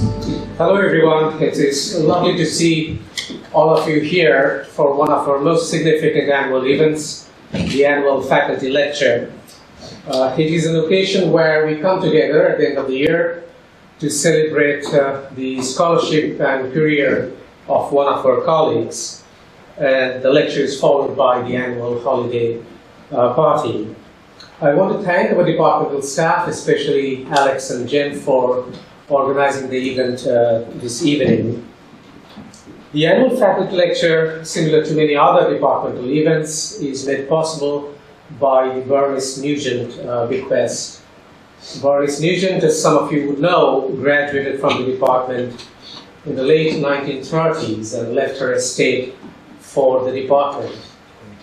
Hello everyone, it is lovely to see all of you here for one of our most significant annual events, the annual faculty lecture. It is an occasion where we come together at the end of the year to celebrate the scholarship and career of one of our colleagues. The lecture is followed by the annual holiday party. I want to thank our departmental staff, especially Alex and Jen, for organizing the event this evening. The annual faculty lecture, similar to many other departmental events, is made possible by the Bernice Nugent bequest. Bernice Nugent, as some of you would know, graduated from the department in the late 1930s and left her estate for the department.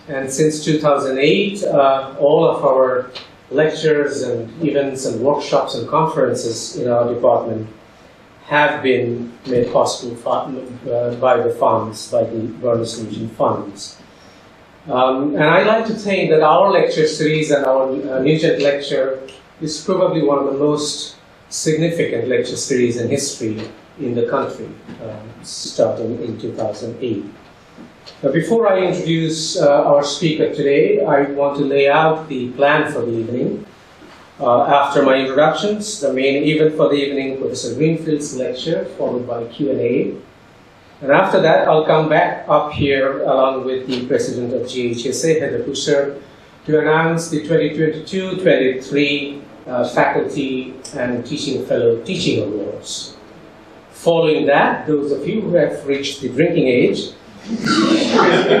And since 2008, all of our lectures and events and workshops and conferences in our department have been made possible by the funds, by the Bernice Nugent funds. And I'd like to think that our lecture series and our Nugent lecture is probably one of the most significant lecture series in history in the country, starting in 2008. Before I introduce our speaker today, I want to lay out the plan for the evening. After my introductions, the main event for the evening, Professor Greenfield's lecture, followed by Q&A. And after that, I'll come back up here along with the President of GHSA, Heather Husser, to announce the 2022-23 Faculty and Teaching Fellow Teaching Awards. Following that, those of you who have reached the drinking age,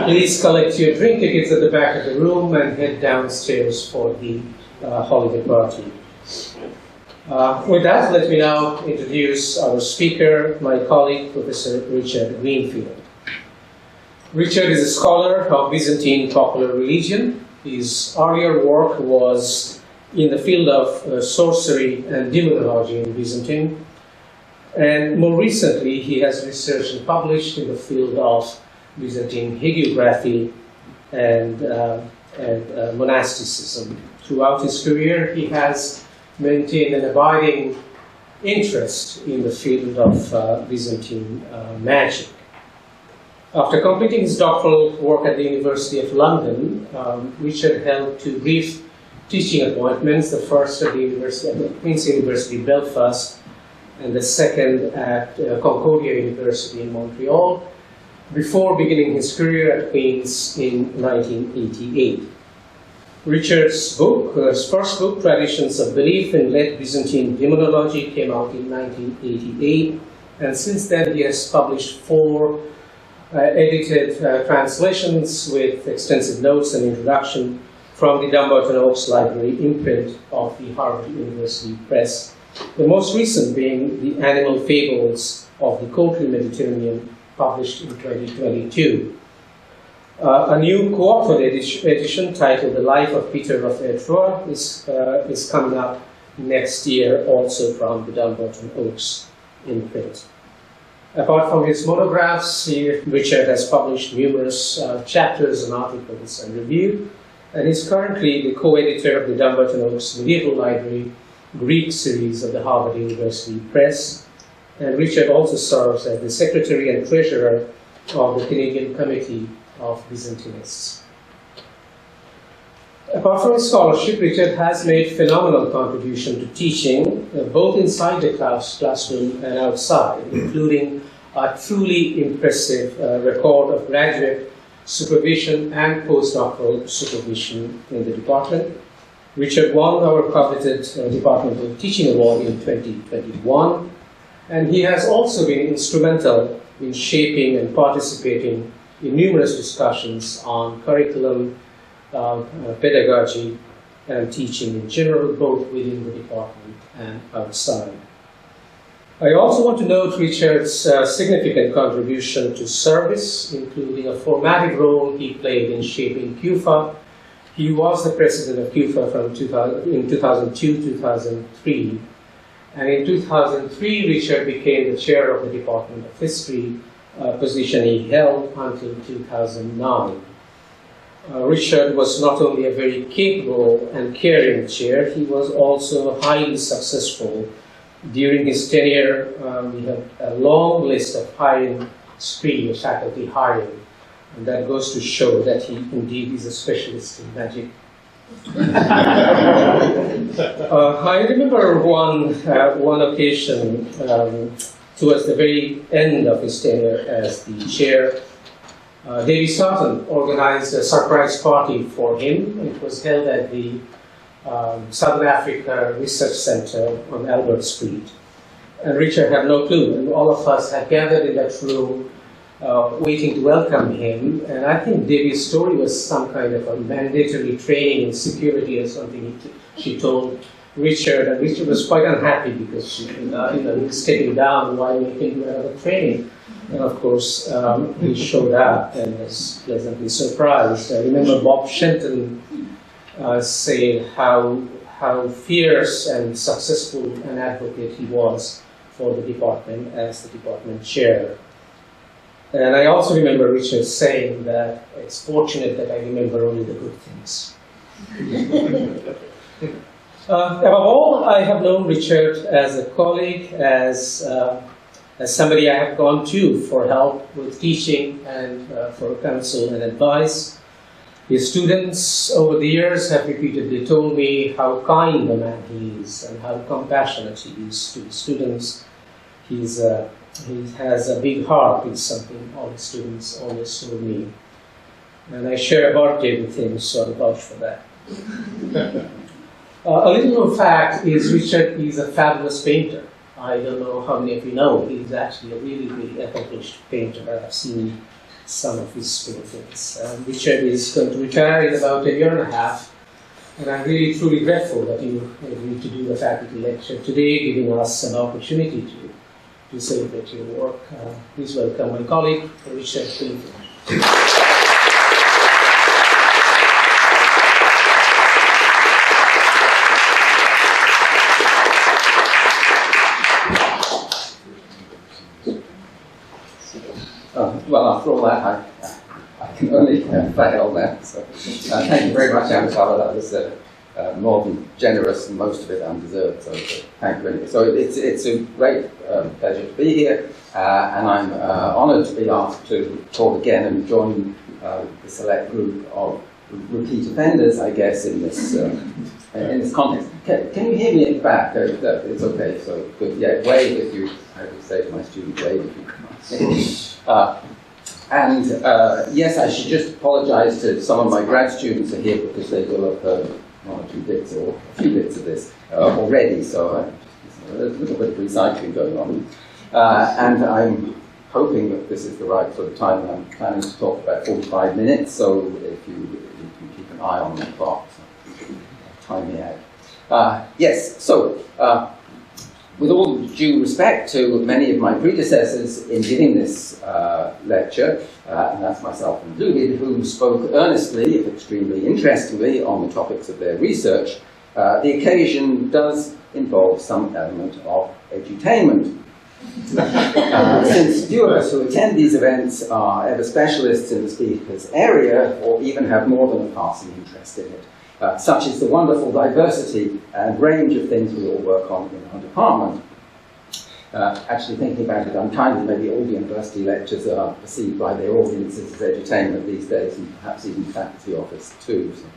please collect your drink tickets at the back of the room and head downstairs for the holiday party. With that, let me now introduce our speaker, my colleague, Professor Richard Greenfield. Richard is a scholar of Byzantine popular religion. His earlier work was in the field of sorcery and demonology in Byzantine. And more recently, he has researched and published in the field of Byzantine hagiography and monasticism. Throughout his career, he has maintained an abiding interest in the field of Byzantine magic. After completing his doctoral work at the University of London, Richard held two brief teaching appointments, the first at the Queen's University Belfast and the second at Concordia University in Montreal, before beginning his career at Queen's in 1988. Richard's book, his first book, Traditions of Belief in Late Byzantine Demonology, came out in 1988, and since then he has published 4 edited translations with extensive notes and introduction from the Dumbarton Oaks Library imprint of the Harvard University Press, the most recent being The Animal Fables of the Courtly Mediterranean, published in 2022. A new co-authored edition titled The Life of Peter of Etruar is coming up next year, also from the Dumbarton Oaks imprint. Apart from his monographs, Richard has published numerous chapters and articles and review, and is currently the co-editor of the Dumbarton Oaks Medieval Library Greek series of the Harvard University Press. And Richard also serves as the Secretary and Treasurer of the Canadian Committee of Byzantinists. Apart from his scholarship, Richard has made phenomenal contribution to teaching, both inside the classroom and outside, including a truly impressive record of graduate supervision and postdoctoral supervision in the department. Richard won our coveted Departmental Teaching Award in 2021, and he has also been instrumental in shaping and participating in numerous discussions on curriculum, pedagogy, and teaching in general, both within the department and outside. I also want to note Richard's significant contribution to service, including a formative role he played in shaping CUFA. He was the president of CUFA in 2002-2003, and in 2003 Richard became the chair of the Department of History, position he held until 2009. Richard was not only a very capable and caring chair, he was also highly successful During his tenure, we had a long list of hiring spree of faculty hiring, and that goes to show that he indeed is a specialist in magic. I remember one occasion towards the very end of his tenure as the chair. Davy Sarton organized a surprise party for him. It was held at the Southern Africa Research Center on Albert Street. And Richard had no clue, and all of us had gathered in that room waiting to welcome him. And I think Davy's story was some kind of a mandatory training in security or something she told Richard, and Richard was quite unhappy because he was stepping down while making another training. And of course, he showed up and was pleasantly surprised. I remember Bob Shenton saying how fierce and successful an advocate he was for the department as the department chair. And I also remember Richard saying that it's fortunate that I remember only the good things. Above all, I have known Richard as a colleague, as somebody I have gone to for help with teaching and for counsel and advice. His students over the years have repeatedly told me how kind a man he is and how compassionate he is to the students. He has a big heart, is something all the students always told me. And I share a birthday with him, so I vouch for that. A little known fact is Richard is a fabulous painter. I don't know how many of you know, he's actually a really, really accomplished painter. I've seen some of his paintings. Richard is going to retire in about a year and a half, and I'm really truly grateful that you agreed to do the faculty lecture today, giving us an opportunity to celebrate your work. Please welcome my colleague, Richard Greenfield. Well, after all that, I can only fail there. So, thank you very much, Yanis. That was more than generous, and most of it undeserved. So, thank you anyway. So, it's a great pleasure to be here, and I'm honoured to be asked to talk again and join the select group of repeat offenders, I guess, in this context. Can you hear me at the back? It's okay. So, good. Yeah, wave if you. I would say to my students, wave if you can. Yes, I should just apologise to some of my grad students who are here because they will have heard one or two bits or a few bits of this already, so a little bit of recycling going on. And I'm hoping that this is the right sort of time. I'm planning to talk about 45 minutes, so if you can keep an eye on the clock, so time me out. Yes, so with all due respect to many of my predecessors in giving this lecture, and that's myself included, who spoke earnestly, if extremely interestingly, on the topics of their research, the occasion does involve some element of edutainment. Since few of us who attend these events are ever specialists in the speaker's area, or even have more than a passing interest in it. Such is the wonderful diversity and range of things we all work on in our department. Actually thinking about it, unkindly, maybe all the university lectures are perceived by their audiences as entertainment these days, and perhaps even the faculty office too. So.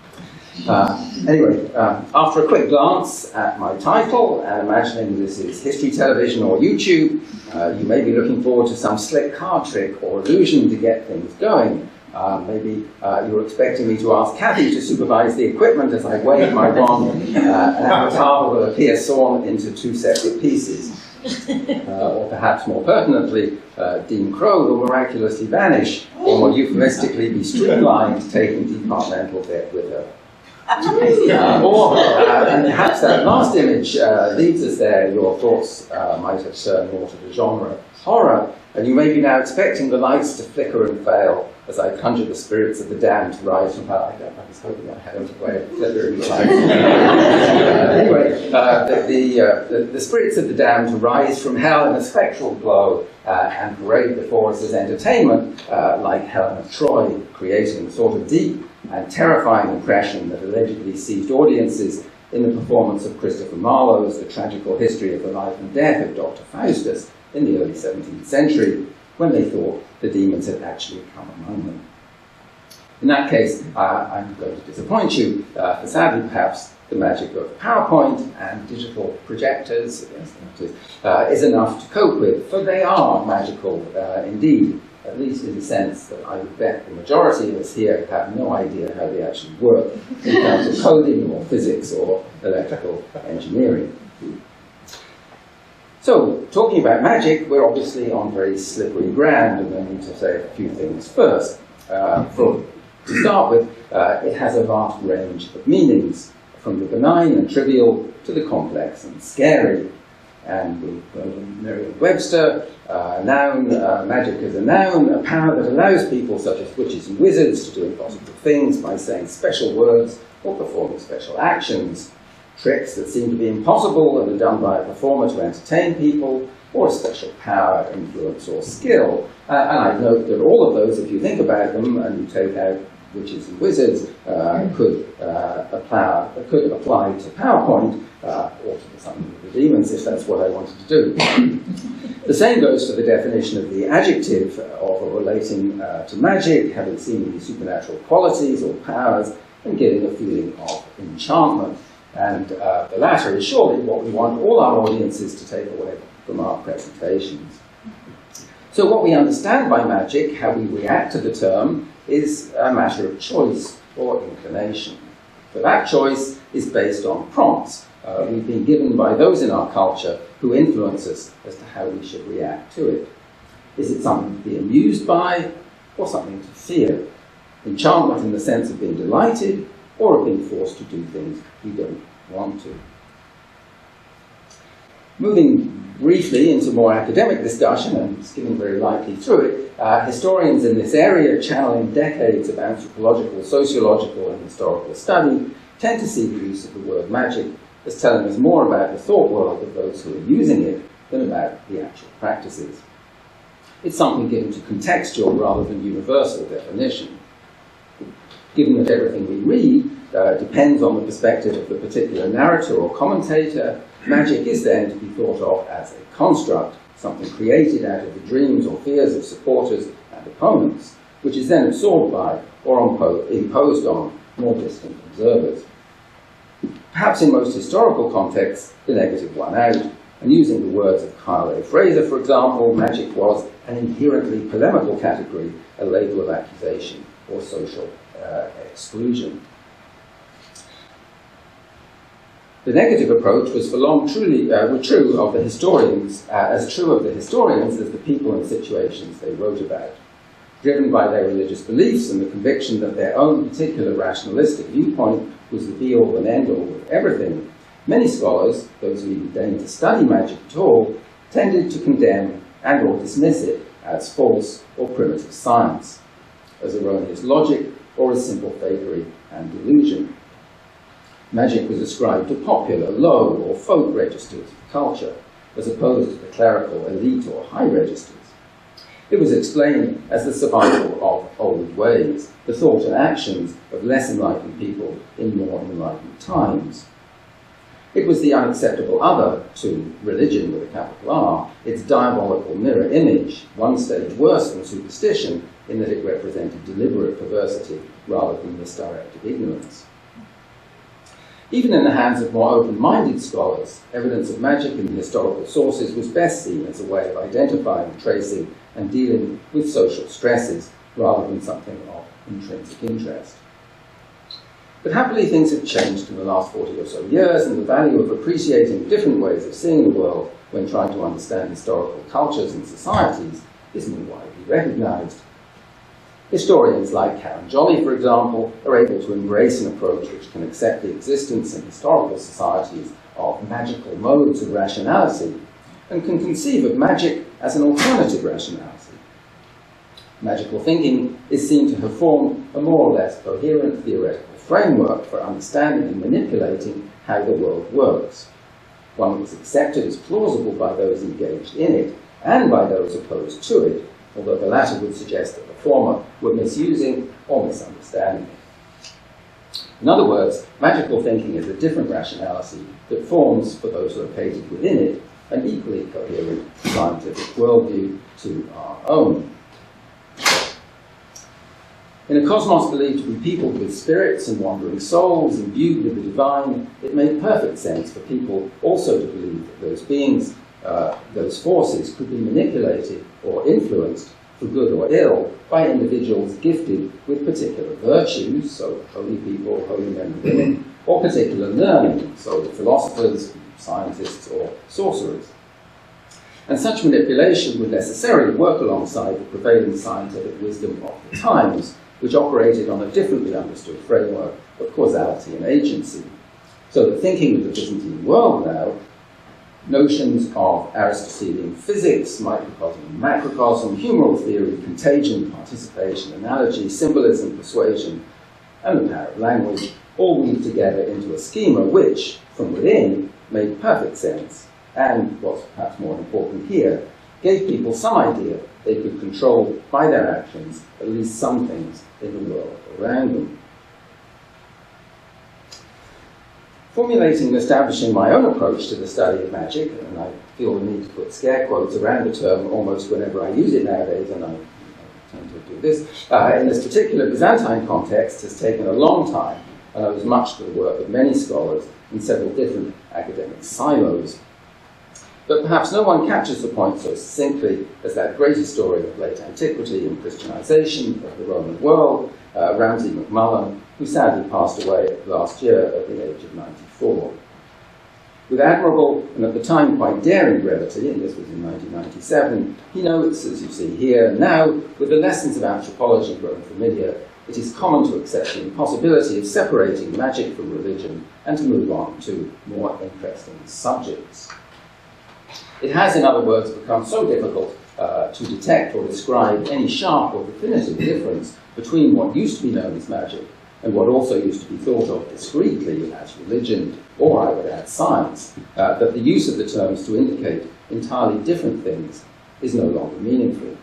Anyway, after a quick glance at my title, and imagining this is history television or YouTube, you may be looking forward to some slick card trick or illusion to get things going. Maybe you're expecting me to ask Kathy to supervise the equipment as I wave my wand, and avatar will appear sawn into two separate pieces. Or perhaps more pertinently, Dean Crow will miraculously vanish, or more euphemistically be streamlined, taking departmental debt with her. And perhaps that last image leads us there. Your thoughts might have turned more to the genre of horror, and you may be now expecting the lights to flicker and fail as I conjure the spirits of the damned to rise from hell. I was hoping I had a way of flickering the lights. Anyway, the spirits of the damned to rise from hell in a spectral glow and parade before us as entertainment, like Helen of Troy, creating a sort of deep and terrifying impression that allegedly seized audiences in the performance of Christopher Marlowe's The Tragical History of the Life and Death of Dr. Faustus in the early 17th century, when they thought the demons had actually come among them. In that case, I'm going to disappoint you, for sadly perhaps the magic of PowerPoint and digital projectors is enough to cope with, for they are magical indeed, at least in the sense that I would bet the majority of us here have no idea how they actually work in terms of coding or physics or electrical engineering. So, talking about magic, we're obviously on very slippery ground, and I need to say a few things first. To start with, it has a vast range of meanings, from the benign and trivial to the complex and scary. And with Merriam-Webster, noun, magic as a noun, a power that allows people such as witches and wizards to do impossible things by saying special words or performing special actions, tricks that seem to be impossible and are done by a performer to entertain people, or a special power, influence, or skill. And I note that all of those, if you think about them and you take out witches and wizards, could apply to PowerPoint or to something of the demons, if that's what I wanted to do. The same goes for the definition of the adjective of relating to magic, having seemingly supernatural qualities or powers, and giving a feeling of enchantment. And the latter is surely what we want all our audiences to take away from our presentations. So what we understand by magic, how we react to the term, is a matter of choice or inclination. For that choice is based on prompts we've been given by those in our culture who influence us as to how we should react to it. Is it something to be amused by, or something to fear? Enchantment in the sense of being delighted, or of being forced to do things we don't want to. Moving briefly into more academic discussion, and skimming very lightly through it, historians in this area, channeling decades of anthropological, sociological, and historical study, tend to see the use of the word magic as telling us more about the thought world of those who are using it than about the actual practices. It's something given to contextual rather than universal definition. Given that everything we read depends on the perspective of the particular narrator or commentator, magic is then to be thought of as a construct, something created out of the dreams or fears of supporters and opponents, which is then absorbed by or imposed on more distant observers. Perhaps in most historical contexts, the negative won out, and using the words of Kyle A. Fraser, for example, magic was an inherently polemical category, a label of accusation or social exclusion. The negative approach was for long true of the historians, as the people and situations they wrote about. Driven by their religious beliefs and the conviction that their own particular rationalistic viewpoint was the be-all and end-all of everything, many scholars, those who even deigned to study magic at all, tended to condemn and or dismiss it as false or primitive science, as erroneous logic, or as simple fakery and delusion. Magic was ascribed to popular, low, or folk registers of culture, as opposed to the clerical, elite, or high registers. It was explained as the survival of old ways, the thought and actions of less enlightened people in more enlightened times. It was the unacceptable other to religion with a capital R, its diabolical mirror image, one stage worse than superstition in that it represented deliberate perversity rather than misdirected ignorance. Even in the hands of more open-minded scholars, evidence of magic in the historical sources was best seen as a way of identifying, tracing, and dealing with social stresses rather than something of intrinsic interest. But happily things have changed in the last 40 or so years, and the value of appreciating different ways of seeing the world when trying to understand historical cultures and societies is more widely recognized. Historians like Karen Jolly, for example, are able to embrace an approach which can accept the existence in historical societies of magical modes of rationality and can conceive of magic as an alternative rationality. Magical thinking is seen to have formed a more or less coherent theoretical framework for understanding and manipulating how the world works. One that was accepted as plausible by those engaged in it and by those opposed to it, although the latter would suggest that the former were misusing or misunderstanding it. In other words, magical thinking is a different rationality that forms, for those located within it, an equally coherent scientific worldview to our own. In a cosmos believed to be peopled with spirits and wandering souls imbued with the divine, it made perfect sense for people also to believe that those beings, those forces, could be manipulated or influenced for good or ill by individuals gifted with particular virtues, so holy people, holy men and women, or particular learning, so philosophers, scientists, or sorcerers. And such manipulation would necessarily work alongside the prevailing scientific wisdom of the times, which operated on a differently understood framework of causality and agency. So that thinking of the Byzantine world now, notions of Aristotelian physics, microcosm, macrocosm, humoral theory, contagion, participation, analogy, symbolism, persuasion, and the power of language all weave together into a schema which, from within, made perfect sense and, what's perhaps more important here, gave people some idea they could control by their actions at least some things in the world around them. Formulating and establishing my own approach to the study of magic, and I feel the need to put scare quotes around the term almost whenever I use it nowadays, and I tend to do this, in this particular Byzantine context has taken a long time, and owes much to the work of many scholars in several different academic silos. But perhaps no one captures the point so succinctly as that great historian of late antiquity and Christianization of the Roman world, Ramsay MacMullen, who sadly passed away last year at the age of 94. With admirable and at the time quite daring brevity, and this was in 1997, he notes, as you see here, now, with the lessons of anthropology grown familiar, it is common to accept the impossibility of separating magic from religion and to move on to more interesting subjects. It has, in other words, become so difficult to detect or describe any sharp or definitive difference between what used to be known as magic and what also used to be thought of discreetly as religion, or I would add science, that the use of the terms to indicate entirely different things is no longer meaningful.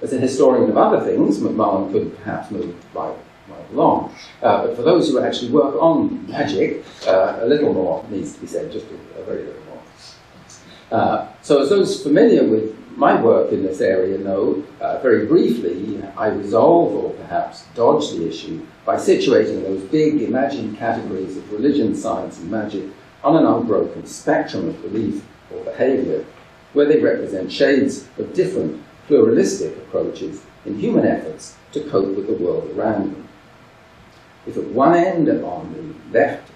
As a historian of other things, MacMullen could perhaps move right along. But for those who actually work on magic, a little more needs to be said, just a very little more. So as those familiar with my work in this area know, very briefly, I resolve or perhaps dodge the issue by situating those big imagined categories of religion, science, and magic on an unbroken spectrum of belief or behavior, where they represent shades of different pluralistic approaches in human efforts to cope with the world around them. If at one end, on the left,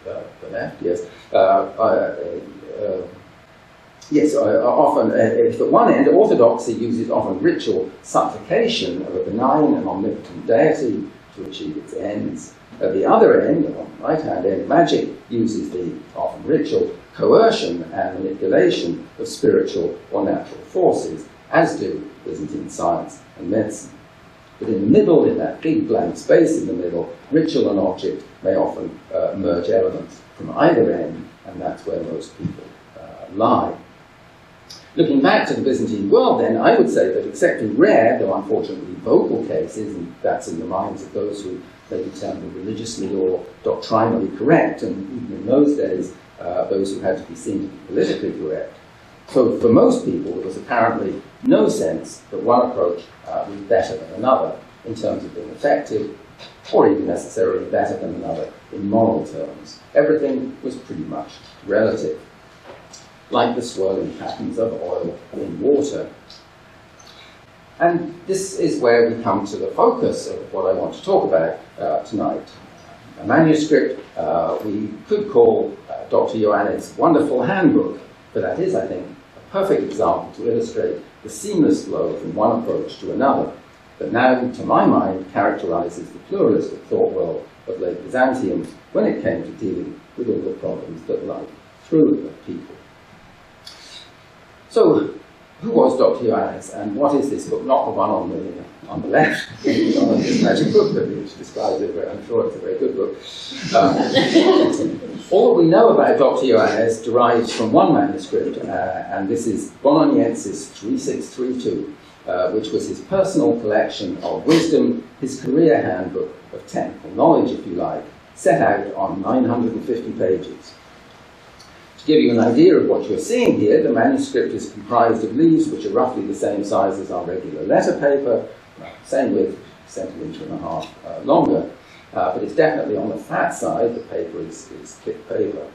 often, if at one end, orthodoxy uses often ritual supplication of a benign and omnipotent deity to achieve its ends. At the other end, on the right-hand end, magic uses the often ritual coercion and manipulation of spiritual or natural forces, as do Byzantine science and medicine. But in the middle, in that big blank space in the middle, ritual and object may often merge elements from either end, and that's where most people lie. Looking back to the Byzantine world then, I would say that except in rare, though unfortunately vocal cases, and that's in the minds of those who may be termed religiously or doctrinally correct, and even in those days, those who had to be seen to be politically correct. So for most people, there was apparently no sense that one approach was better than another in terms of being effective, or even necessarily better than another in moral terms. Everything was pretty much relative, like the swirling patterns of oil in water. And this is where we come to the focus of what I want to talk about tonight. A manuscript we could call Dr. Ioannes' wonderful handbook, but that is, I think, a perfect example to illustrate the seamless flow from one approach to another, that now, to my mind, characterizes the pluralistic thought world of Late Byzantium when it came to dealing with all the problems that lie through the people. So, who was Dr. Ioannes, and what is this book? Not the one on the left, on this magic book, which describes it, I'm sure it's a very good book. All that we know about Dr. Ioannes derives from one manuscript, and this is Bononiensis 3632, which was his personal collection of wisdom, his career handbook of technical knowledge, if you like, set out on 950 pages. To give you an idea of what you're seeing here, the manuscript is comprised of leaves which are roughly the same size as our regular letter paper, same width, centimetre and a half longer, but it's definitely on the fat side. The paper is thick paper.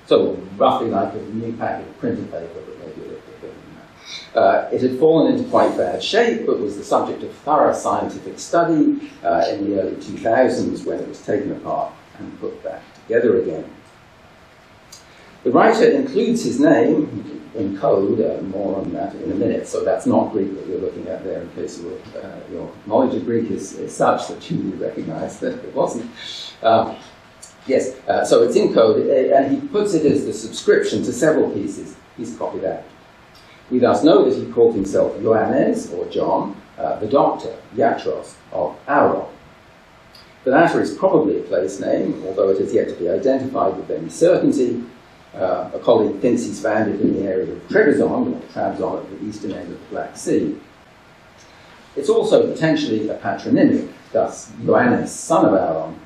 So roughly like a new packet of printed paper, but maybe a little bit bigger than that. It had fallen into quite bad shape, but was the subject of thorough scientific study in the early 2000s when it was taken apart and put back together again. The writer includes his name in code, more on that in a minute, so that's not Greek that you're looking at there in case your knowledge of Greek is such that you would recognize that it wasn't. Yes, so it's in code, and he puts it as the subscription to several pieces he's copied out. We thus know that he called himself Ioannes, or John, the doctor, Iatros, of Auron. The latter is probably a place name, although it has yet to be identified with any certainty. A colleague thinks he's found it in the area of Trebizond, or Trabzon, at the eastern end of the Black Sea. It's also potentially a patronymic, thus Ioannes, son of Aaron,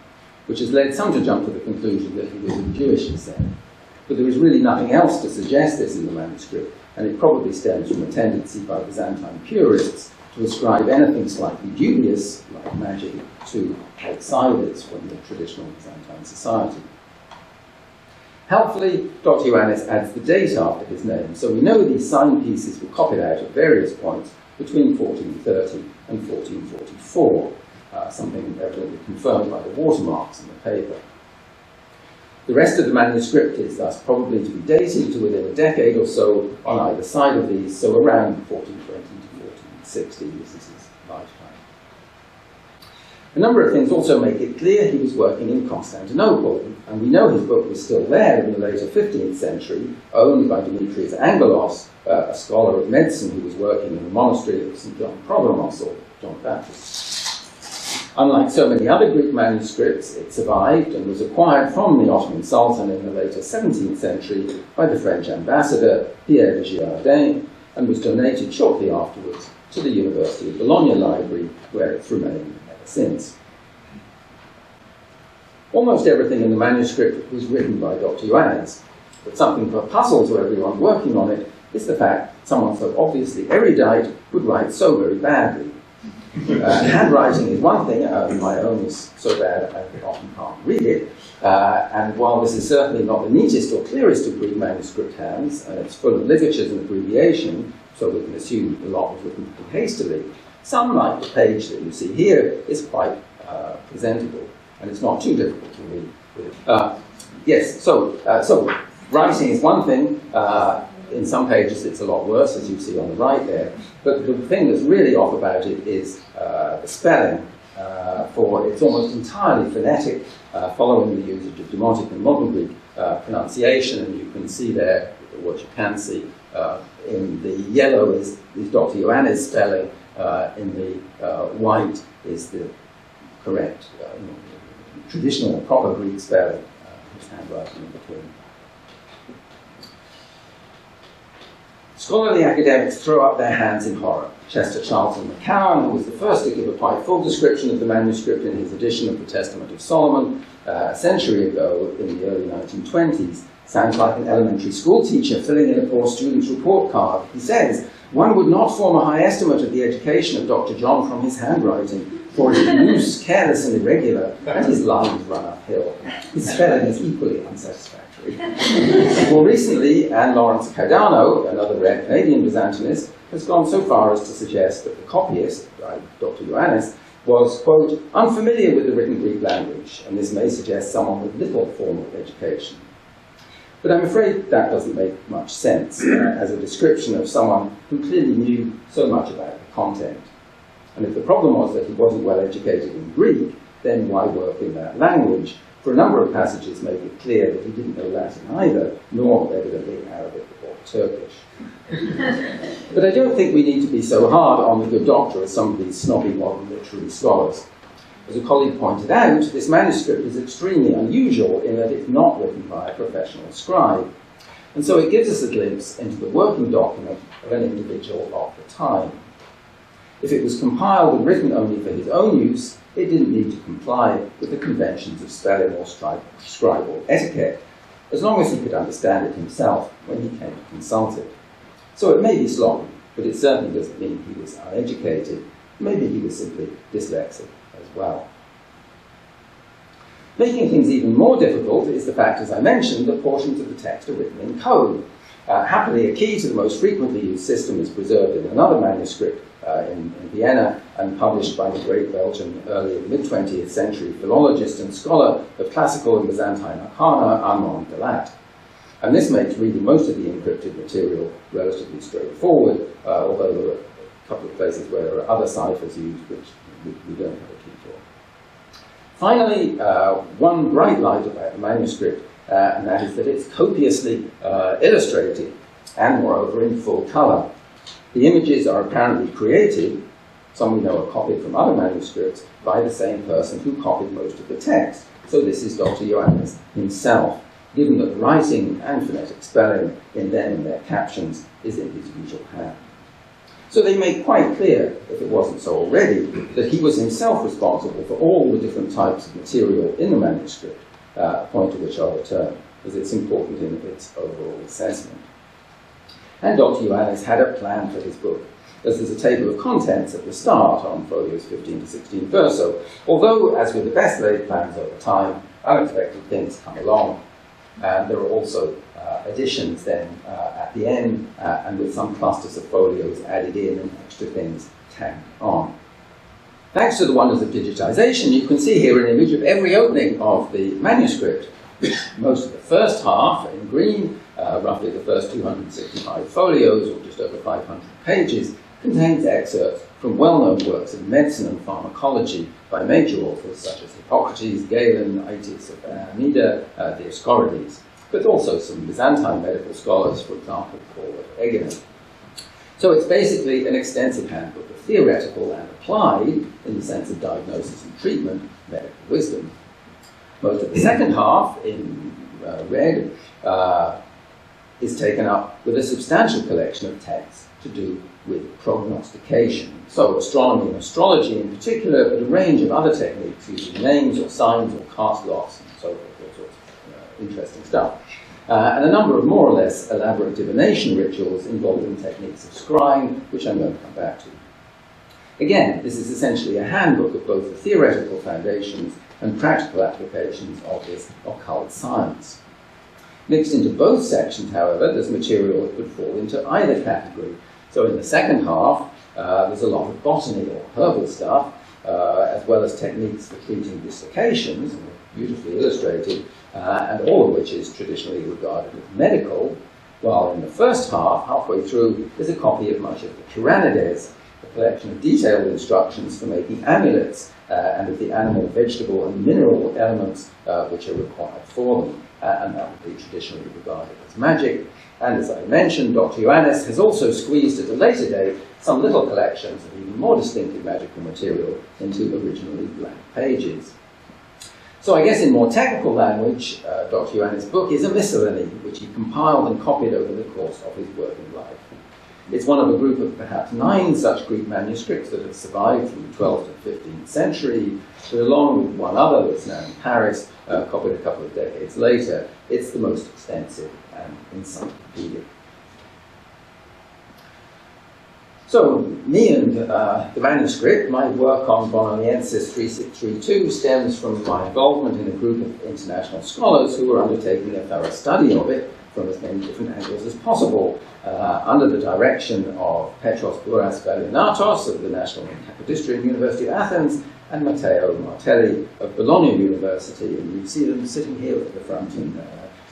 which has led some to jump to the conclusion that he was of Jewish descent. But there is really nothing else to suggest this in the manuscript, and it probably stems from a tendency by Byzantine purists to ascribe anything slightly dubious, like magic, to outsiders from the traditional Byzantine society. Helpfully, Dr. Yanis adds the date after his name, so we know these sign pieces were copied out at various points between 1430 and 1444, something evidently confirmed by the watermarks in the paper. The rest of the manuscript is thus probably to be dated to within a decade or so on either side of these, so around 1420 to 1460, this is his lifetime. A number of things also make it clear he was working in Constantinople, and we know his book was still there in the later 15th century, owned by Demetrius Angelos, a scholar of medicine who was working in the monastery of St. John Prodromos, or John Baptist. Unlike so many other Greek manuscripts, it survived and was acquired from the Ottoman Sultan in the later 17th century by the French ambassador, Pierre de Girardin, and was donated shortly afterwards to the University of Bologna Library, where it's remained ever since. Almost everything in the manuscript was written by Dr. Ioannes, but something of a puzzle to everyone working on it is the fact that someone so obviously erudite would write so very badly. Handwriting is one thing, my own is so bad I often can't read it, and while this is certainly not the neatest or clearest of Greek manuscript hands, and it's full of ligatures and abbreviation, so we can assume a lot was written pretty hastily, some, like the page that you see here, is quite presentable, and it's not too difficult to read. Yes, so writing is one thing. In some pages it's a lot worse, as you see on the right there. But the thing that's really off about it is the spelling, for it's almost entirely phonetic, following the usage of Demotic and Modern Greek pronunciation, and you can see there what you can see. In the yellow is Dr. Ioannes' spelling, in the white is the correct, traditional, proper Greek spelling, his handwriting in between. Scholarly academics throw up their hands in horror. Chester Charlton McCowan, who was the first to give a quite full description of the manuscript in his edition of the Testament of Solomon a century ago in the early 1920s, sounds like an elementary school teacher filling in a poor student's report card. He says, "One would not form a high estimate of the education of Dr. John from his handwriting, for it is loose, careless, and irregular, and his lines run uphill. His spelling is equally unsatisfactory." More recently, Anne Lawrence Cardano, another rare Canadian Byzantinist, has gone so far as to suggest that the copyist, Dr. Ioannes, was, quote, unfamiliar with the written Greek language, and this may suggest someone with little formal education. But I'm afraid that doesn't make much sense as a description of someone who clearly knew so much about the content. And if the problem was that he wasn't well educated in Greek, then why work in that language? For a number of passages make it clear that he didn't know Latin either, nor evidently Arabic or Turkish. But I don't think we need to be so hard on the good doctor as some of these snobby modern literary scholars. As a colleague pointed out, this manuscript is extremely unusual in that it's not written by a professional scribe. And so it gives us a glimpse into the working document of an individual of the time. If it was compiled and written only for his own use, it didn't need to comply with the conventions of spelling or scribal etiquette, as long as he could understand it himself when he came to consult it. So it may be sloppy, but it certainly doesn't mean he was uneducated. Maybe he was simply dyslexic as well. Making things even more difficult is the fact, as I mentioned, that portions of the text are written in code. Happily, a key to the most frequently used system is preserved in another manuscript in Vienna and published by the great Belgian early and mid-20th century philologist and scholar of classical and Byzantine arcana, Armand Galat. And this makes reading most of the encrypted material relatively straightforward, although there are a couple of places where there are other ciphers used which we don't have a key for. Finally, one bright light about the manuscript, and that is that it's copiously illustrated, and moreover in full colour. The images are apparently created, some we know are copied from other manuscripts, by the same person who copied most of the text. So this is Dr. Ioannes himself, given that the writing and phonetic spelling in them and their captions is in his usual hand. So they make quite clear, if it wasn't so already, that he was himself responsible for all the different types of material in the manuscript, a point to which I'll return, as it's important in its overall assessment. And Dr. Ioannes had a plan for his book, as there's a table of contents at the start on folios 15 to 16 verso, although, as with the best laid plans over time, unexpected things come along. And there are also additions then at the end, and with some clusters of folios added in and extra things tagged on. Thanks to the wonders of digitization, you can see here an image of every opening of the manuscript. Most of the first half in green, roughly the first 265 folios, or just over 500 pages, contains excerpts from well-known works in medicine and pharmacology by major authors such as Hippocrates, Galen, Aetius of Amida, Dioscorides, but also some Byzantine medical scholars, for example, Paul of Egina. So it's basically an extensive handbook of theoretical and applied, in the sense of diagnosis and treatment, medical wisdom. Most of the second half, in red, is taken up with a substantial collection of texts to do with prognostication. So astronomy and astrology in particular, but a range of other techniques using names or signs or cast lots and so forth, all sorts of interesting stuff. And a number of more or less elaborate divination rituals involving techniques of scrying, which I'm going to come back to. Again, this is essentially a handbook of both the theoretical foundations and practical applications of this occult science. Mixed into both sections, however, there's material that could fall into either category. So in the second half, there's a lot of botany or herbal stuff, as well as techniques for treating dislocations, beautifully illustrated, and all of which is traditionally regarded as medical, while in the first half, halfway through, there's a copy of much of the Ioannes, a collection of detailed instructions for making amulets, and of the animal, vegetable, and mineral elements which are required for them, and that would be traditionally regarded as magic. And as I mentioned, Dr. Ioannes has also squeezed at a later date some little collections of even more distinctive magical material into originally blank pages. So I guess in more technical language, Dr. Ioannes' book is a miscellany, which he compiled and copied over the course of his working life. It's one of a group of perhaps 9 such Greek manuscripts that have survived from the 12th to 15th century, but along with one other that's now in Paris, copied a couple of decades later, it's the most extensive and encyclopedic. So, me and the manuscript, my work on Bononiensis 3632 stems from my involvement in a group of international scholars who were undertaking a thorough study of it from as many different angles as possible, under the direction of Petros Bouras Galeniatos of the National Capodistrian University of Athens and Matteo Martelli of Bologna University. And you see them sitting here at the front in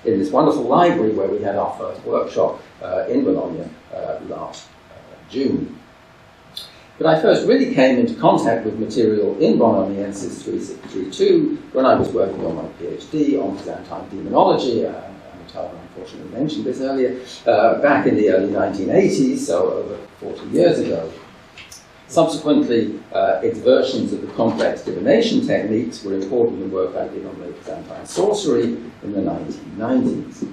this wonderful library where we had our first workshop in Bologna last June. But I first really came into contact with material in Bononiensis 3632 when I was working on my PhD on Byzantine demonology. I unfortunately mentioned this earlier, back in the early 1980s, so over 40 years ago. Subsequently, its versions of the complex divination techniques were imported in work I did on Late Byzantine sorcery in the 1990s.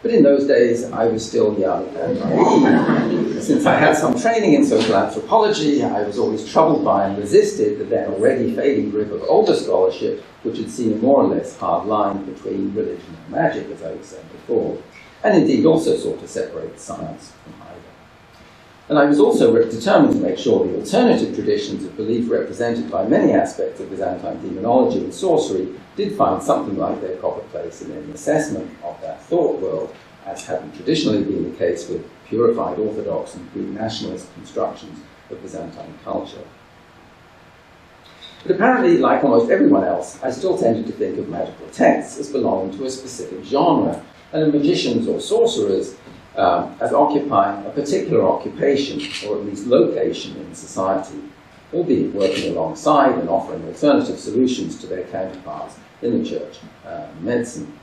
But in those days, I was still young and naive. Since I had some training in social anthropology, I was always troubled by and resisted the then already fading grip of older scholarship, which had seen a more or less hard line between religion and magic, as I was saying before, and indeed also sought to separate science from either. And I was also determined to make sure the alternative traditions of belief represented by many aspects of Byzantine demonology and sorcery did find something like their proper place in any assessment of that thought world, as had traditionally been the case with purified Orthodox and Greek nationalist constructions of Byzantine culture. But apparently, like almost everyone else, I still tended to think of magical texts as belonging to a specific genre, and of magicians or sorcerers as occupying a particular occupation, or at least location in society, albeit working alongside and offering alternative solutions to their counterparts in the church and medicine.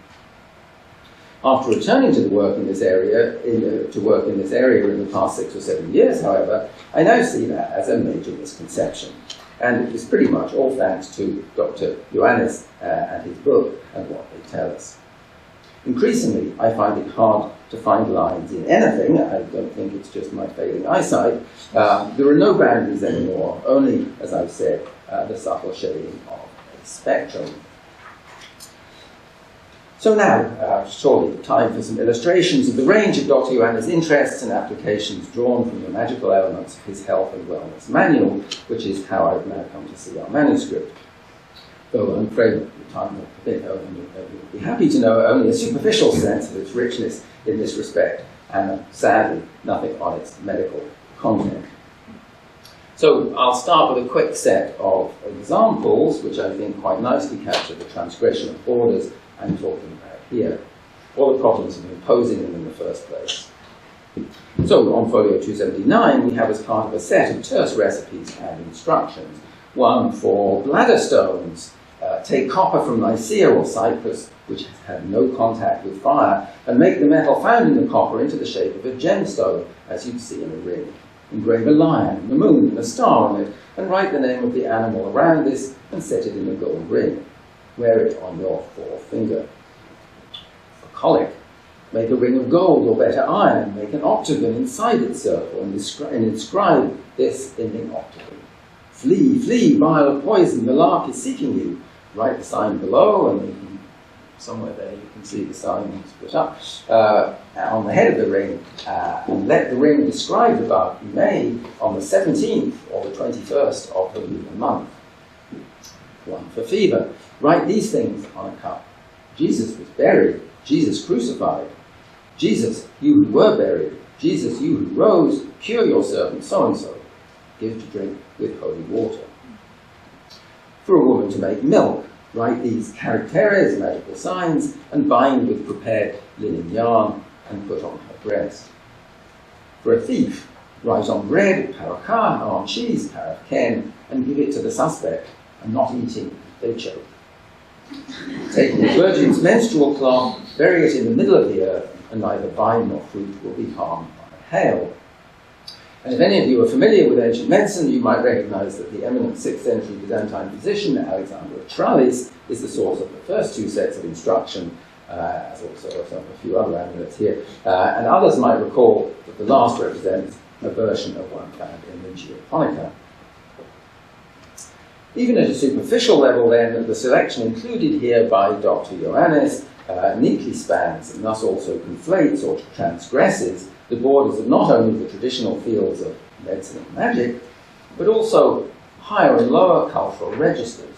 After returning to the work in this area, in the past 6 or 7 years, however, I now see that as a major misconception. And it is pretty much all thanks to Dr. Ioannes and his book and what they tell us. Increasingly, I find it hard to find lines in anything. I don't think it's just my failing eyesight. There are no boundaries anymore, only, as I've said, the subtle shading of a spectrum. So now, surely time for some illustrations of the range of Dr. Ioannes' interests and applications drawn from the magical elements of his health and wellness manual, which is how I've now come to see our manuscript. Though I'm afraid the time will permit, you'll be happy to know only a superficial sense of its richness in this respect, and sadly, nothing on its medical content. So I'll start with a quick set of examples, which I think quite nicely capture the transgression of borders I'm talking about here, or the problems of imposing them in the first place. So on folio 279, we have as part of a set of terse recipes and instructions, one for bladder stones. Take copper from Nicaea or Cyprus, which has had no contact with fire, and make the metal found in the copper into the shape of a gemstone, as you'd see in a ring. Engrave a lion, the moon, and a star on it, and write the name of the animal around this, and set it in a gold ring. Wear it on your forefinger. For colic, make a ring of gold or better iron, make an octagon inside its circle, and inscribe this in the octagon. Flee, flee, vial of poison, the lark is seeking you. Write the sign below, and somewhere there you can see the sign split up, on the head of the ring, and let the ring described above be made on the 17th or the 21st of the lunar month. One for fever. Write these things on a cup. Jesus was buried. Jesus crucified. Jesus, you who were buried. Jesus, you who rose. Cure your servant so-and-so. Give to drink with holy water. For a woman to make milk, write these characteres, magical signs, and bind with prepared linen yarn and put on her breast. For a thief, write on bread, paraka, and on cheese, paraken, and give it to the suspect, and not eating, they choke. Take the virgin's menstrual cloth, bury it in the middle of the earth, and neither vine nor fruit will be harmed by hail. And if any of you are familiar with ancient medicine, you might recognize that the eminent 6th century Byzantine physician, Alexander of Tralles, is the source of the first 2 sets of instruction, as also of a few other amulets here. And others might recall that the last represents a version of one found in the Geoponica. Even at a superficial level, then, the selection included here by Dr. Ioannes neatly spans and thus also conflates or transgresses the borders of not only the traditional fields of medicine and magic, but also higher and lower cultural registers.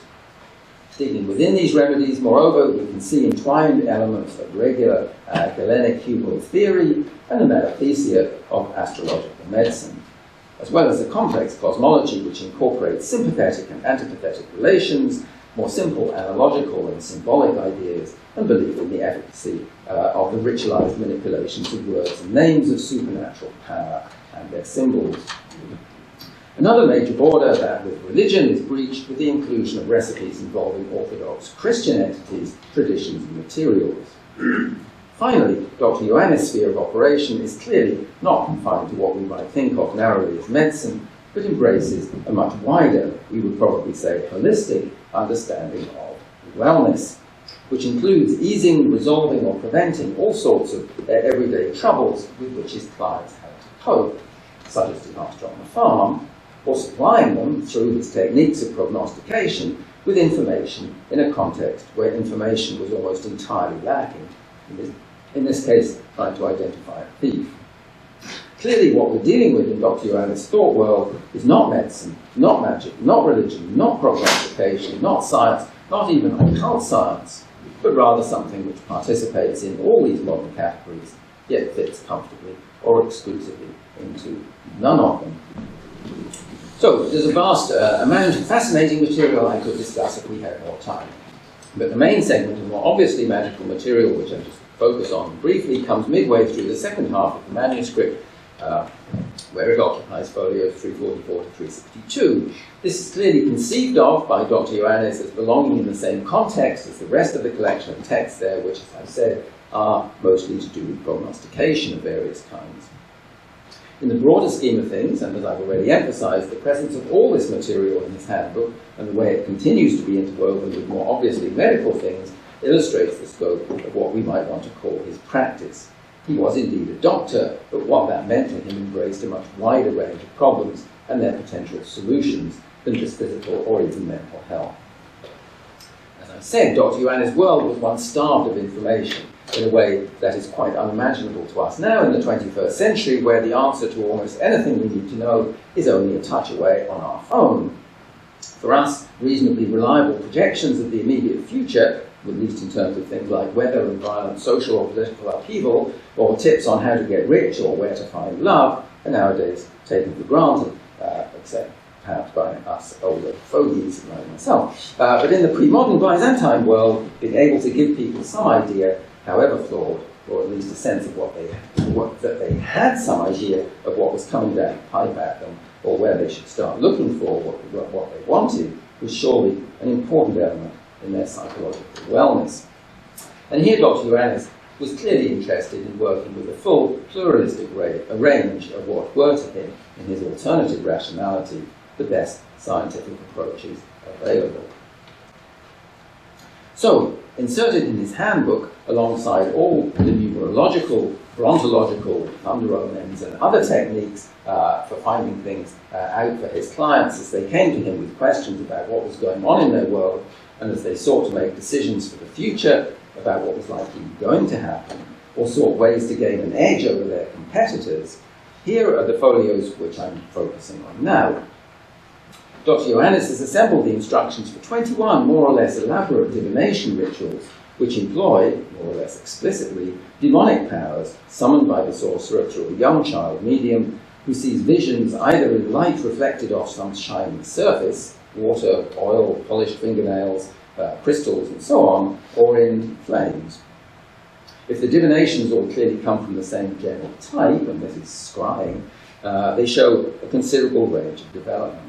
Digging within these remedies, moreover, we can see entwined elements of regular Galenic humoral theory and the metathesia of astrological medicine, as well as a complex cosmology which incorporates sympathetic and antipathetic relations, more simple analogical and symbolic ideas, and belief in the efficacy of the ritualized manipulations of words and names of supernatural power and their symbols. Another major border, that with religion, is breached with the inclusion of recipes involving Orthodox Christian entities, traditions, and materials. Finally, Dr. Ioannes' sphere of operation is clearly not confined to what we might think of narrowly as medicine, but embraces a much wider, we would probably say holistic, understanding of wellness. which includes easing, resolving, or preventing all sorts of everyday troubles with which his clients had to cope, such as disaster on the farm, or supplying them through his techniques of prognostication with information in a context where information was almost entirely lacking, in this case, trying to identify a thief. Clearly, what we're dealing with in Dr. Ioannes' thought world is not medicine, not magic, not religion, not prognostication, not science, not even occult science, but rather something which participates in all these modern categories, yet fits comfortably or exclusively into none of them. So, there's a vast amount of fascinating material I could discuss if we had more time. But the main segment of more obviously magical material, which I'll just focus on briefly, comes midway through the second half of the manuscript, where it occupies folios 344 to 362. This is clearly conceived of by Dr. Ioannes as belonging in the same context as the rest of the collection of texts there, which, as I've said, are mostly to do with prognostication of various kinds. In the broader scheme of things, and as I've already emphasized, the presence of all this material in his handbook and the way it continues to be interwoven with more obviously medical things illustrates the scope of what we might want to call his practice. He was indeed a doctor, but what that meant to him embraced a much wider range of problems and their potential solutions than just physical or even mental health. As I said, Dr. Ioannes' world was once starved of information in a way that is quite unimaginable to us now in the 21st century, where the answer to almost anything we need to know is only a touch away on our phone. For us, reasonably reliable projections of the immediate future, at least in terms of things like weather and violent social or political upheaval, or tips on how to get rich or where to find love, are nowadays taken for granted, except perhaps by us older fogies like myself. But in the pre-modern Byzantine world, being able to give people some idea, however flawed, or at least a sense of that they had some idea of what was coming down the pipe at them, or where they should start looking for what they wanted, was surely an important element in their psychological wellness. And here Dr. Ioannes was clearly interested in working with a full pluralistic range of what were to him, in his alternative rationality, the best scientific approaches available. So, inserted in his handbook, alongside all the numerological, brontological, underomens, and other techniques for finding things out for his clients as they came to him with questions about what was going on in their world, and as they sought to make decisions for the future about what was likely going to happen, or sought ways to gain an edge over their competitors, here are the folios which I'm focusing on now. Dr. Ioannes has assembled the instructions for 21 more or less elaborate divination rituals which employ, more or less explicitly, demonic powers summoned by the sorcerer through a young child medium who sees visions either in light reflected off some shining surface, water, oil, polished fingernails, crystals, and so on, or in flames. If the divinations all clearly come from the same general type, and this is scrying, they show a considerable range of development.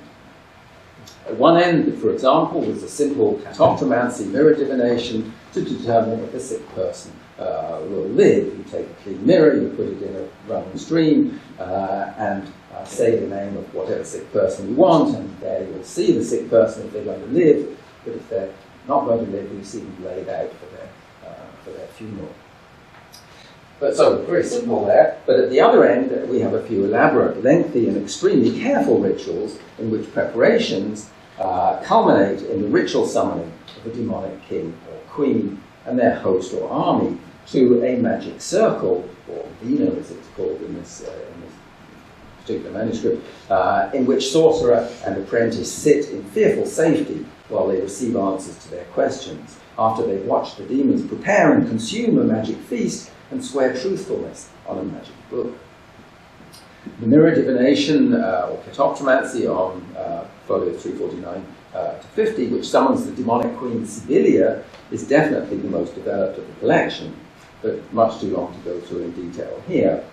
At one end, for example, was a simple catoptromancy mirror divination to determine if a sick person will live. You take a clean mirror, you put it in a running stream, and say the name of whatever sick person you want, and there you'll see the sick person if they're going to live, but if they're not going to live, you see them laid out for their funeral. But so, very simple there. But at the other end, we have a few elaborate, lengthy, and extremely careful rituals in which preparations culminate in the ritual summoning of a demonic king or queen and their host or army to a magic circle, or vino as it's called in this particular manuscript, in which sorcerer and apprentice sit in fearful safety while they receive answers to their questions, after they've watched the demons prepare and consume a magic feast and swear truthfulness on a magic book. The mirror divination, or catoptromancy, on folio 349 to 50, which summons the demonic queen Sibylla, is definitely the most developed of the collection, but much too long to go through in detail here.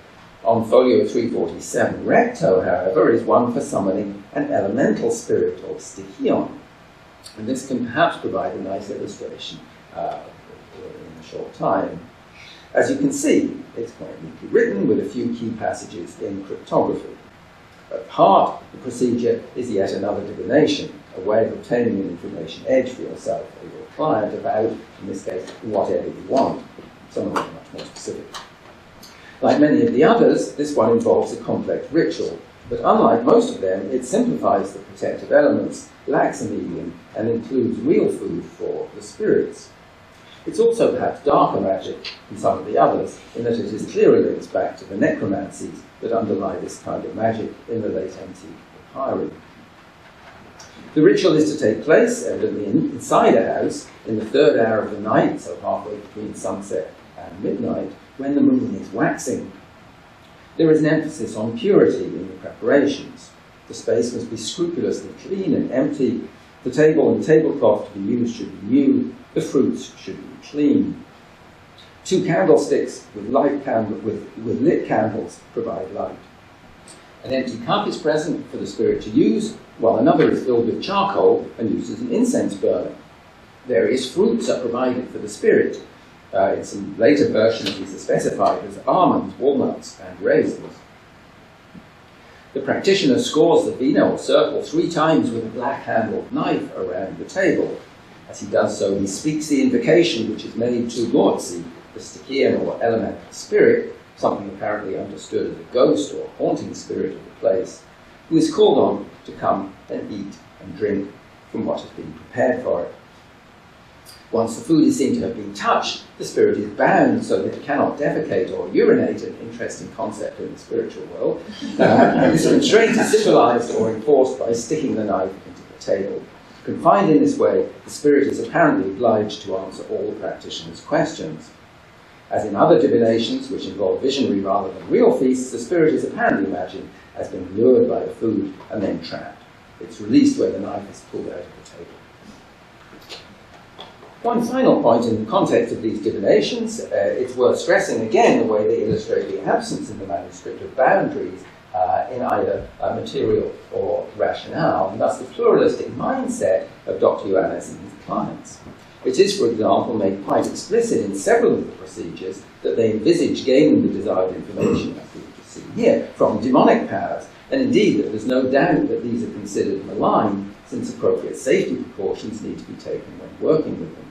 On folio 347 recto, however, is one for summoning an elemental spirit, or stichion, and this can perhaps provide a nice illustration in a short time. As you can see, it's quite neatly written with a few key passages in cryptography. At heart, the procedure is yet another divination, a way of obtaining an information edge for yourself or your client about, in this case, whatever you want. Some of them are much more specific. Like many of the others, this one involves a complex ritual, but unlike most of them, it simplifies the protective elements, lacks a medium, and includes real food for the spirits. It's also perhaps darker magic than some of the others, in that it is clearly linked back to the necromancies that underlie this kind of magic in the late antique papyri. The ritual is to take place, evidently inside a house, in the third hour of the night, so halfway between sunset and midnight, when the moon is waxing. There is an emphasis on purity in the preparations. The space must be scrupulously clean and empty. The table and tablecloth to be used should be new. The fruits should be clean. 2 candlesticks with lit candles provide light. An empty cup is present for the spirit to use, while another is filled with charcoal and used as an incense burner. Various fruits are provided for the spirit. In some later versions, these are specified as almonds, walnuts, and raisins. The practitioner scores the vino or circle 3 times with a black-handled knife around the table. As he does so, he speaks the invocation which is made to Mortzi, the Stygian or elemental spirit, something apparently understood as a ghost or haunting spirit of the place, who is called on to come and eat and drink from what has been prepared for it. Once the food is seen to have been touched, the spirit is bound so that it cannot defecate or urinate, an interesting concept in the spiritual world. This constraint is symbolized or enforced by sticking the knife into the table. Confined in this way, the spirit is apparently obliged to answer all the practitioner's questions. As in other divinations, which involve visionary rather than real feasts, the spirit is apparently imagined as being lured by the food and then trapped. It's released when the knife is pulled out of the table. One final point in the context of these divinations, it's worth stressing again the way they illustrate the absence in the manuscript of boundaries in either material or rationale, and thus the pluralistic mindset of Dr. Ioannes and his clients. It is, for example, made quite explicit in several of the procedures that they envisage gaining the desired information, as we've just seen here, from demonic powers, and indeed that there's no doubt that these are considered malign, since appropriate safety precautions need to be taken when working with them.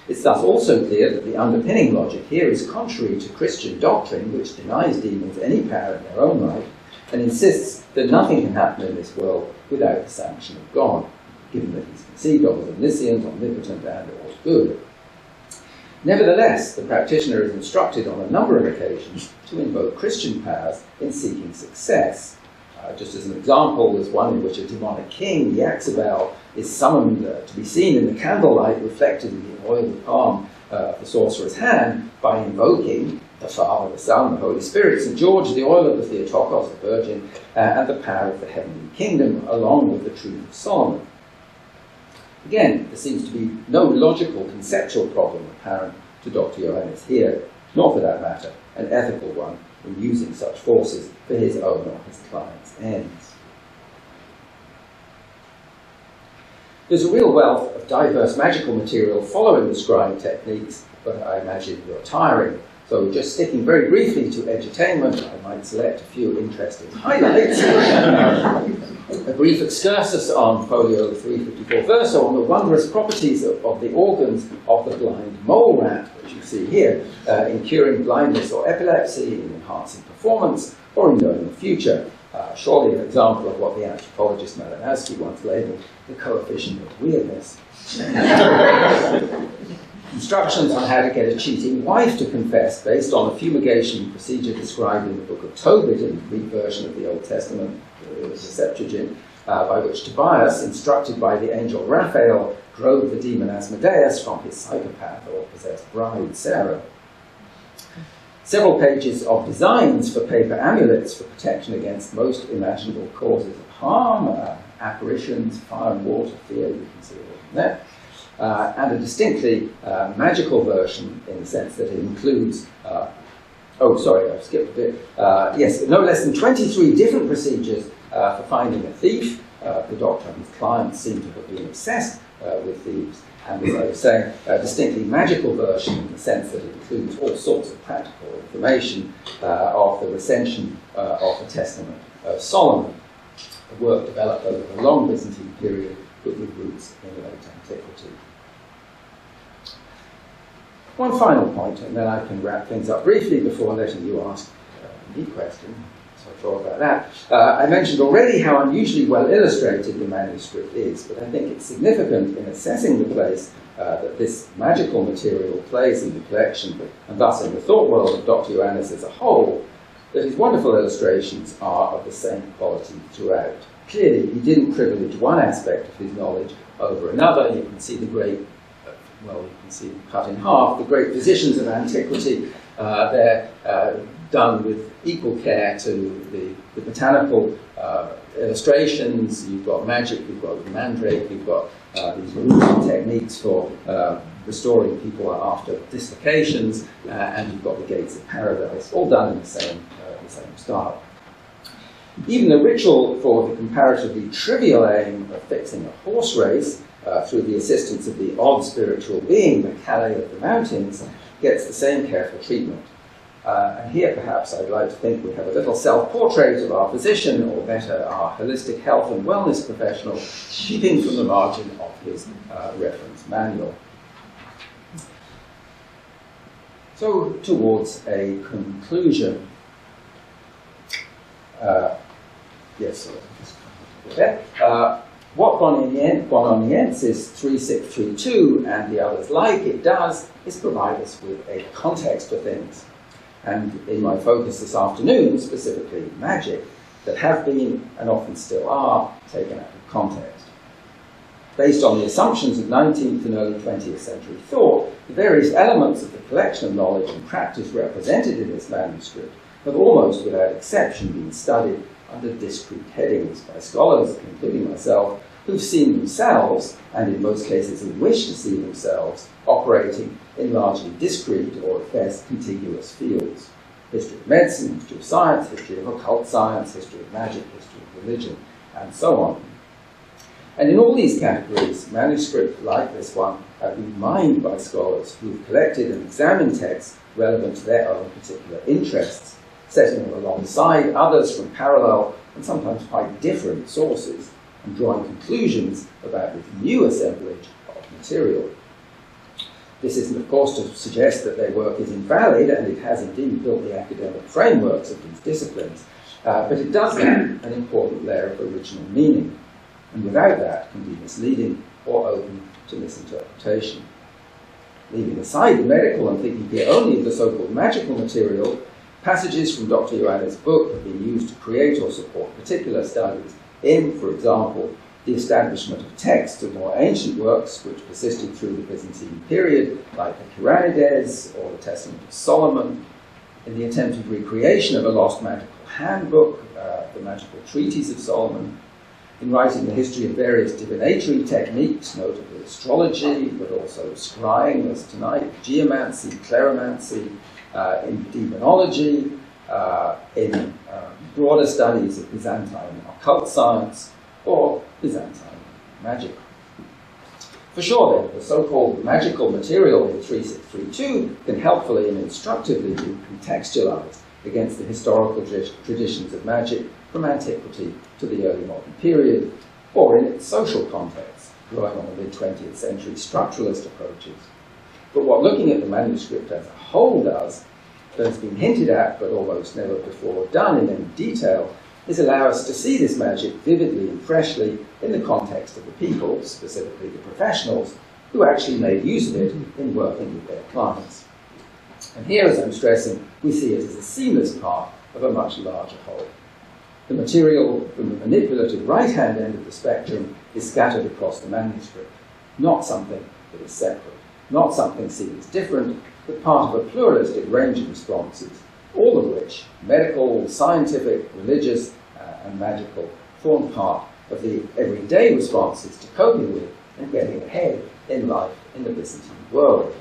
It's thus also clear that the underpinning logic here is contrary to Christian doctrine, which denies demons any power in their own right, and insists that nothing can happen in this world without the sanction of God, given that he's conceived of as omniscient, omnipotent, and all good. Nevertheless, the practitioner is instructed on a number of occasions to invoke Christian powers in seeking success. Just as an example, there's one in which a demonic king, Yaxabel, is summoned to be seen in the candlelight reflected in the oil of palm of the sorcerer's hand by invoking the Father, the Son, the Holy Spirit, St. George, the oil of the Theotokos, the Virgin, and the power of the heavenly kingdom, along with the truth of Solomon. Again, there seems to be no logical conceptual problem apparent to Dr. Ioannes here, nor for that matter, an ethical one in using such forces for his own or his client's ends. There's a real wealth of diverse magical material following the scribe techniques, but I imagine you're tiring. So just sticking very briefly to edutainment, I might select a few interesting highlights. A brief excursus on folio 354 verso on the wondrous properties of the organs of the blind mole rat, which you see here, in curing blindness or epilepsy, in enhancing performance, or in knowing the future. Surely an example of what the anthropologist Malinowski once labeled the coefficient of weirdness. Instructions on how to get a cheating wife to confess based on a fumigation procedure described in the book of Tobit, in the Greek version of the Old Testament, the Septuagint, by which Tobias, instructed by the angel Raphael, drove the demon Asmodeus from his psychopath or possessed bride, Sarah. Several pages of designs for paper amulets for protection against most imaginable causes of harm, apparitions, fire and water, fear, you can see all from there. And a distinctly magical version in the sense that it includes, oh sorry, I've skipped a bit, yes, no less than 23 different procedures for finding a thief. The doctor and his clients seem to have been obsessed with thieves, and as I was saying, a distinctly magical version in the sense that it includes all sorts of practical information of the recension of the Testament of Solomon. a work developed over the long Byzantine period, but with roots in late antiquity. One final point, and then I can wrap things up briefly before letting you ask me questions. So I thought about that. I mentioned already how unusually well illustrated the manuscript is, but I think it's significant in assessing the place that this magical material plays in the collection, and thus in the thought world of Dr. Ioannes as a whole, that his wonderful illustrations are of the same quality throughout. Clearly, he didn't privilege one aspect of his knowledge over another. You can see the great, well, you can see cut in half, the great physicians of antiquity. They're done with equal care to the botanical illustrations. You've got magic, you've got the mandrake, you've got these root techniques for restoring people after dislocations, and you've got the gates of paradise, all done in the same style. Even the ritual for the comparatively trivial aim of fixing a horse race through the assistance of the odd spiritual being, the Calais of the mountains, gets the same careful treatment. And here perhaps I'd like to think we have a little self-portrait of our physician, or better, our holistic health and wellness professional, peeping from the margin of his reference manual. So towards a conclusion. Yes, what Bononiensis 3632 and the others like it does is provide us with a context for things. And in my focus this afternoon, specifically magic, that have been, and often still are, taken out of context. Based on the assumptions of 19th and early 20th century thought, the various elements of the collection of knowledge and practice represented in this manuscript have almost without exception been studied under discrete headings by scholars, including myself, who've seen themselves, and in most cases who wish to see themselves, operating in largely discrete or at best contiguous fields. History of medicine, history of science, history of occult science, history of magic, history of religion, and so on. And in all these categories, manuscripts like this one have been mined by scholars who've collected and examined texts relevant to their own particular interests, setting them alongside others from parallel and sometimes quite different sources, and drawing conclusions about this new assemblage of material. This isn't, of course, to suggest that their work is invalid, and it has indeed built the academic frameworks of these disciplines, but it does add an important layer of original meaning, and without that can be misleading or open to misinterpretation. Leaving aside the medical and thinking here only of the so-called magical material, passages from Dr. Ioannes' book have been used to create or support particular studies in, for example, the establishment of texts of more ancient works which persisted through the Byzantine period, like the Ioannes or the Testament of Solomon, in the attempted recreation of a lost magical handbook, the magical treatise of Solomon, in writing the history of various divinatory techniques, notably astrology, but also scrying, as tonight, geomancy, cleromancy, in demonology, in broader studies of Byzantine occult science, or Byzantine magic. For sure then, the so-called magical material in 3632 can helpfully and instructively be contextualized against the historical traditions of magic from antiquity to the early modern period, or in its social context, drawing on the mid-20th century structuralist approaches. But what looking at the manuscript as a whole does, that has been hinted at but almost never before done in any detail, is allow us to see this magic vividly and freshly in the context of the people, specifically the professionals, who actually made use of it in working with their clients. And here, as I'm stressing, we see it as a seamless part of a much larger whole. The material from the manipulative right-hand end of the spectrum is scattered across the manuscript, not something that is separate, not something seen as different, but part of a pluralistic range of responses, all of which, medical, scientific, religious, and magical, form part of the everyday responses to coping with and getting ahead in life in the Byzantine world.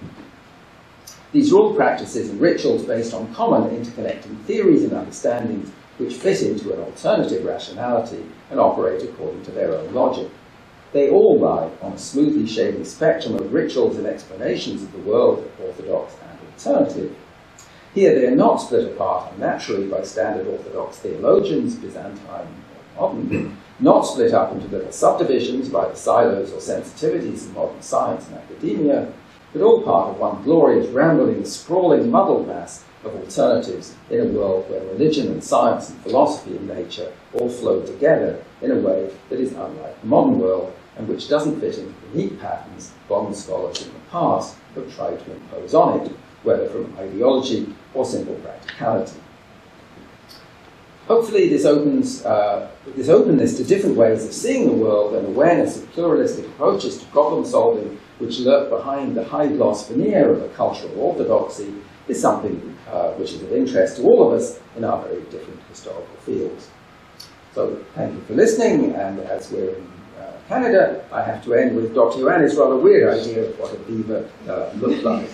These are all practices and rituals based on common interconnecting theories and understandings which fit into an alternative rationality and operate according to their own logic. They all lie on a smoothly shading spectrum of rituals and explanations of the world, orthodox and alternative. Here they are not split apart unnaturally by standard orthodox theologians, Byzantine or modern, not split up into little subdivisions by the silos or sensitivities of modern science and academia, but all part of one glorious, rambling, sprawling, muddled mass of alternatives in a world where religion and science and philosophy and nature all flow together in a way that is unlike the modern world and which doesn't fit into the neat patterns modern scholars in the past have tried to impose on it, whether from ideology or simple practicality. Hopefully this openness to different ways of seeing the world and awareness of pluralistic approaches to problem solving which lurk behind the high-gloss veneer of a cultural orthodoxy is something which is of interest to all of us in our very different historical fields. So thank you for listening, and as we're in Canada, I have to end with Dr. Ioannes' rather weird idea of what a beaver looked like.